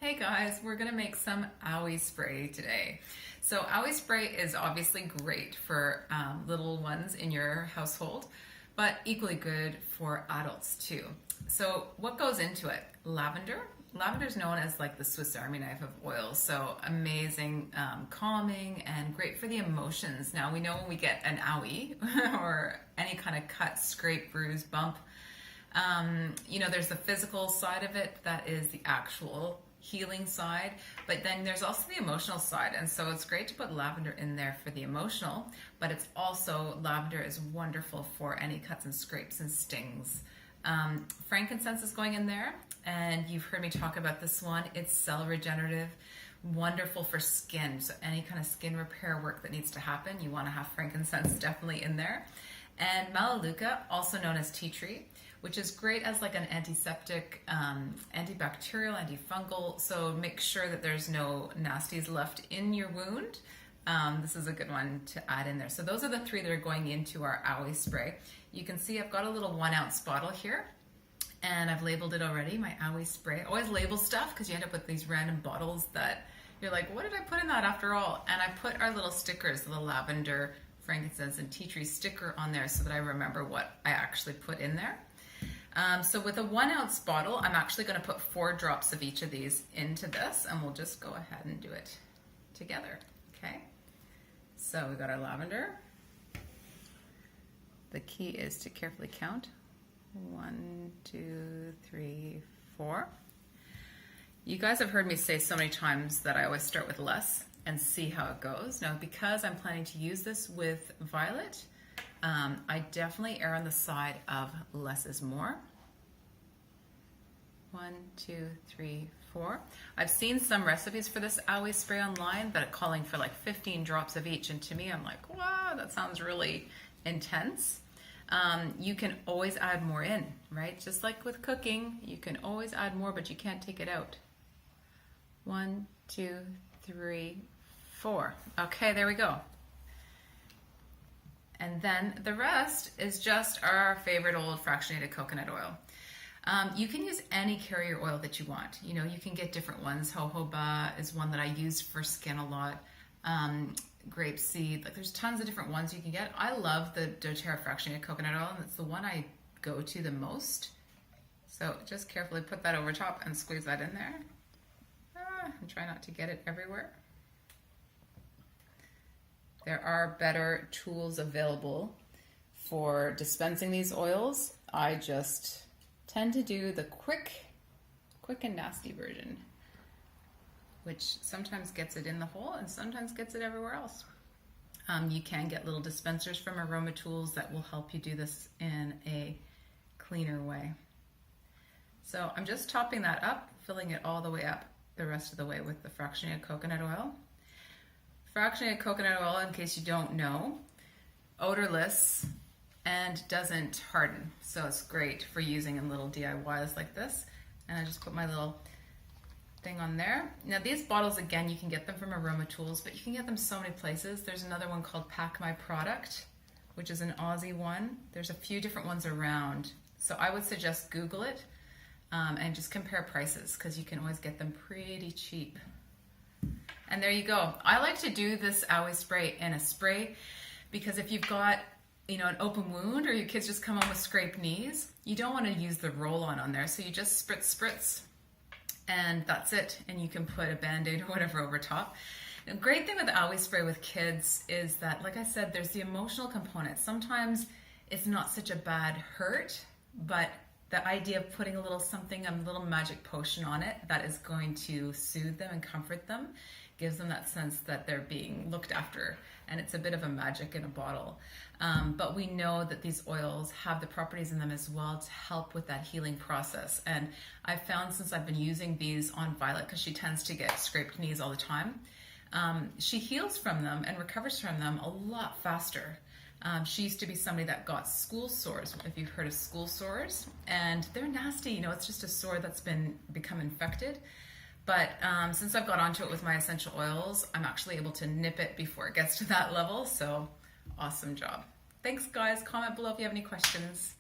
Hey guys, we're gonna make some Owie Spray today. So Owie Spray is obviously great for little ones in your household, but equally good for adults too. So what goes into it? Lavender. Lavender is known as like the Swiss Army knife of oils. So amazing, calming, and great for the emotions. Now we know when we get an owie or any kind of cut, scrape, bruise, bump, there's the physical side of it that is the actual healing side, but then there's also the emotional side, and so it's great to put lavender in there for the emotional, but it's also, lavender is wonderful for any cuts and scrapes and stings. Frankincense is going in there, and you've heard me talk about this one. It's cell regenerative, wonderful for skin, so any kind of skin repair work that needs to happen, you want to have frankincense definitely in there. And melaleuca, also known as tea tree, which is great as like an antiseptic, antibacterial, antifungal. So make sure that there's no nasties left in your wound. This is a good one to add in there. So those are the three that are going into our Owie Spray. You can see I've got a little 1 ounce bottle here, and I've labeled it already, my Owie Spray. Always label stuff because you end up with these random bottles that you're like, what did I put in that after all? And I put our little stickers, the lavender, frankincense, and tea tree sticker on there so that I remember what I actually put in there. So with a 1 ounce bottle, I'm actually going to put 4 drops of each of these into this, and we'll just go ahead and do it together. Okay, so we got our lavender. The key is to carefully count. 1, 2, 3, 4. You guys have heard me say so many times that I always start with less and see how it goes. Now, because I'm planning to use this with Violet, I definitely err on the side of less is more. 1, 2, 3, 4. I've seen some recipes for this Owie Spray online that are calling for like 15 drops of each, and to me I'm like, wow, that sounds really intense. You can always add more in, right? Just like with cooking, you can always add more, but you can't take it out. 1, 2, 3, 4. Okay, there we go. And then the rest is just our favorite old fractionated coconut oil. You can use any carrier oil that you want. You know, you can get different ones. Jojoba is one that I use for skin a lot. Grapeseed, like there's tons of different ones you can get. I love the doTERRA fractionated coconut oil, and it's the one I go to the most. So just carefully put that over top and squeeze that in there. And try not to get it everywhere. There are better tools available for dispensing these oils. I just tend to do the quick and nasty version, which sometimes gets it in the hole and sometimes gets it everywhere else. You can get little dispensers from Aroma Tools that will help you do this in a cleaner way. So I'm just topping that up, filling it all the way up the rest of the way with the fractionated coconut oil. Fractionated coconut oil, in case you don't know, odorless and doesn't harden. So it's great for using in little DIYs like this. And I just put my little thing on there. Now these bottles, again, you can get them from Aroma Tools, but you can get them so many places. There's another one called Pack My Product, which is an Aussie one. There's a few different ones around. So I would suggest Google it and just compare prices, because you can always get them pretty cheap. And there you go. I like to do this Owie Spray in a spray because if you've got, an open wound, or your kids just come home with scraped knees, you don't want to use the roll-on on there. So you just spritz, and that's it. And you can put a Band-Aid or whatever over top. The great thing with the Owie Spray with kids is that, like I said, there's the emotional component. Sometimes it's not such a bad hurt, but the idea of putting a little something, a little magic potion on it that is going to soothe them and comfort them, gives them that sense that they're being looked after, and it's a bit of a magic in a bottle. But we know that these oils have the properties in them as well to help with that healing process. And I've found, since I've been using these on Violet, because she tends to get scraped knees all the time, she heals from them and recovers from them a lot faster. She used to be somebody that got school sores, if you've heard of school sores, and they're nasty. It's just a sore that's become infected. But since I've got onto it with my essential oils, I'm actually able to nip it before it gets to that level. So awesome job. Thanks guys. Comment below if you have any questions.